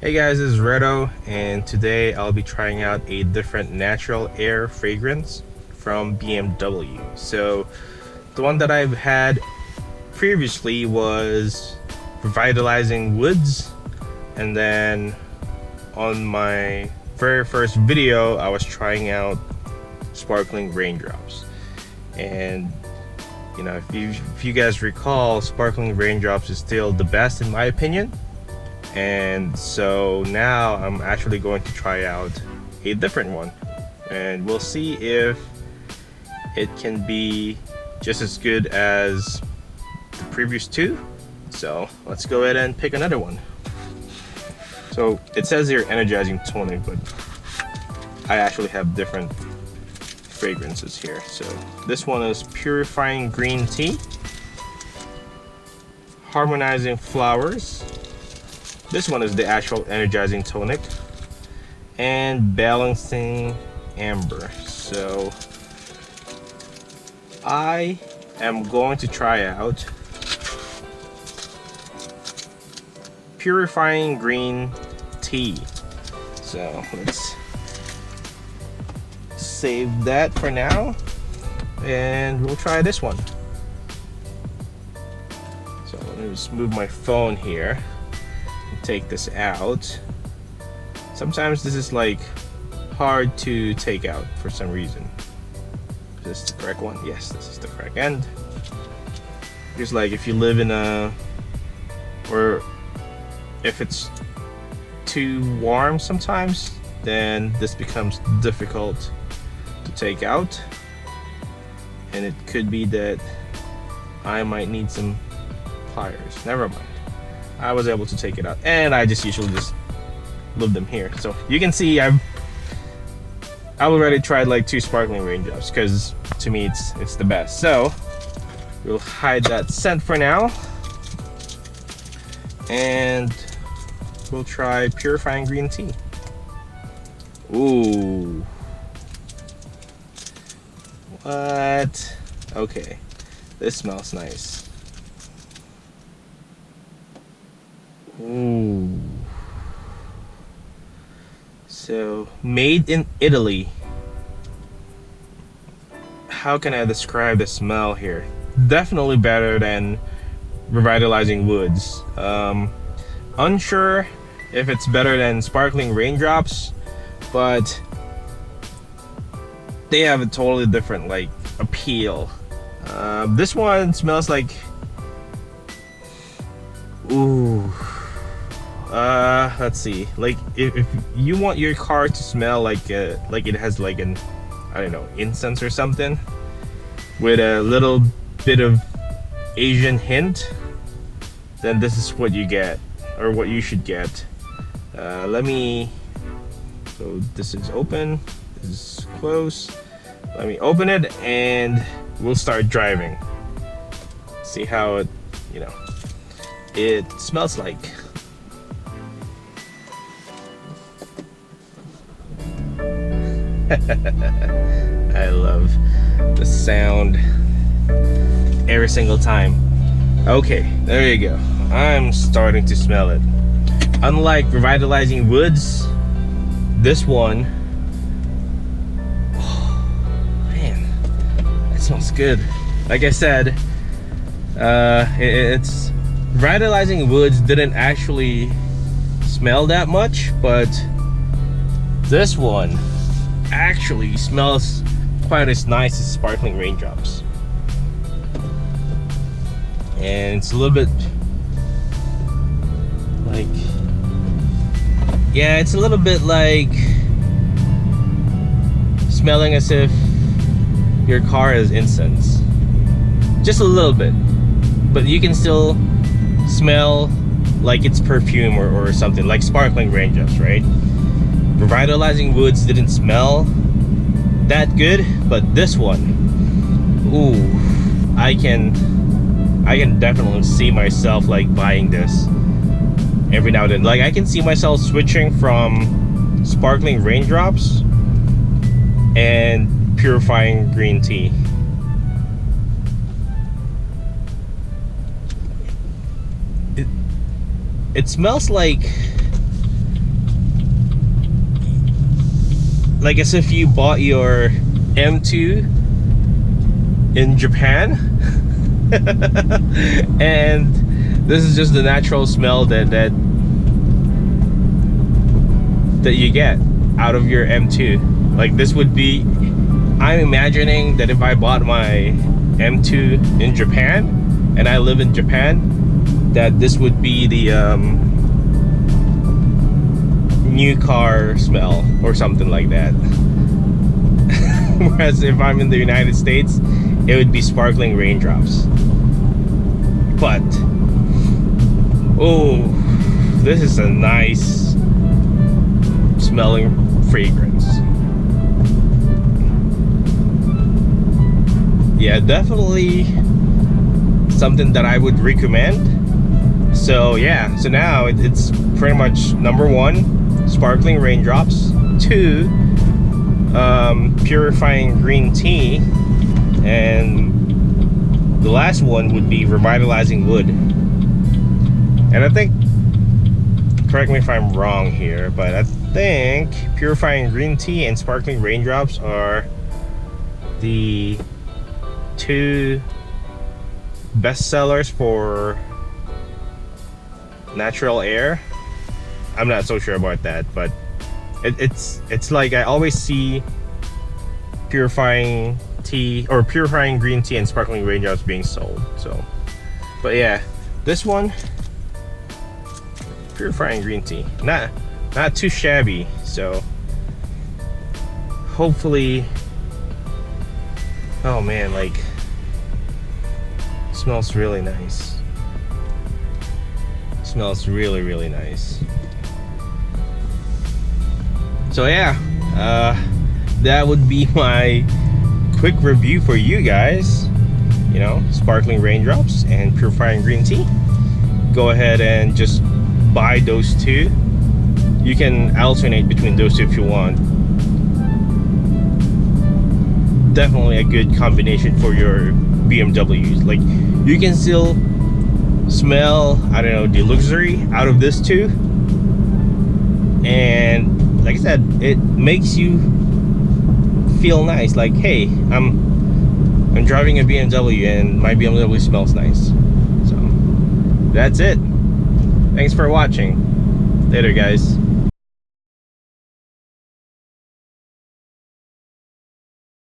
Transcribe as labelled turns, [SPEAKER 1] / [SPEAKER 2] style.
[SPEAKER 1] Hey guys, this is Redo, and today I'll be trying out a different natural air fragrance from BMW. So the one that I've had previously was Vitalizing Woods, and then on my very first video I was trying out Sparkling Raindrops. And if you guys recall, Sparkling Raindrops is still the best in my opinion. And so now I'm actually going to try out a different one, and we'll see if it can be just as good as the previous two. So let's go ahead and pick another one. So it says here energizing tonic, but I actually have different fragrances here. So this one is Purifying Green Tea, Harmonizing Flowers. This one is the actual energizing tonic, and balancing amber. So I am going to try out Purifying Green Tea. So let's save that for now, and we'll try this one. So let me just move my phone here. Take this out. Sometimes this is like hard to take out for some reason. Is this the correct one? Yes, this is the correct end. Just like if you live in or if it's too warm sometimes, then this becomes difficult to take out, and it could be that I might need some pliers. Never mind, I was able to take it out, and I usually leave them here. So you can see I've already tried like 2 Sparkling Raindrops because to me it's the best. So we'll hide that scent for now, and we'll try Purifying Green Tea. Ooh, what? Okay, this smells nice. Ooh. So, made in Italy. How can I describe the smell here? Definitely better than Revitalizing Woods. Unsure if it's better than Sparkling Raindrops, but they have a totally different like appeal. This one smells like, ooh. Let's see. Like if you want your car to smell like it has like an, I don't know, incense or something with a little bit of Asian hint, then this is what you get, or what you should get. So this is open, this is closed. Let me open it and we'll start driving. See how it smells like. I love the sound every single time. Okay, there you go. I'm starting to smell it. Unlike Revitalizing Woods, this one, oh man, it smells good. Like I said, it's Revitalizing Woods didn't actually smell that much, but this one actually smells quite as nice as Sparkling Raindrops, and it's a little bit like, yeah, it's a little bit like smelling as if your car has incense, just a little bit, but you can still smell like it's perfume or something like Sparkling Raindrops, right? Revitalizing Woods didn't smell that good, but this one, ooh, I can definitely see myself like buying this every now and then. Like I can see myself switching from Sparkling Raindrops and Purifying Green Tea. It smells like like as if you bought your M2 in Japan. And this is just the natural smell that you get out of your M2. Like this would be, I'm imagining that if I bought my M2 in Japan and I live in Japan, that this would be the new car smell or something like that. Whereas if I'm in the United States, it would be Sparkling Raindrops. But oh, this is a nice smelling fragrance. Yeah, definitely something that I would recommend. So yeah, so now it's pretty much number 1, Sparkling Raindrops, 2, Purifying Green Tea, and the last one would be Revitalizing Wood. And I think, correct me if I'm wrong here, but I think Purifying Green Tea and Sparkling Raindrops are the 2 best sellers for Natural Air. I'm not so sure about that, but it's like I always see Purifying Tea or Purifying Green Tea and Sparkling Raindrops being sold. So, but yeah, this one, Purifying Green Tea, not too shabby. So hopefully, oh man, like smells really nice. Smells really nice. So yeah, that would be my quick review for you guys. You know, Sparkling Raindrops and Purifying Green Tea. Go ahead and just buy those 2. You can alternate between those 2 if you want. Definitely a good combination for your BMWs. Like, you can still smell, I don't know, the luxury out of this too. And like I said, it makes you feel nice. Like, hey, I'm driving a BMW and my BMW smells nice. So that's it. Thanks for watching. Later, guys.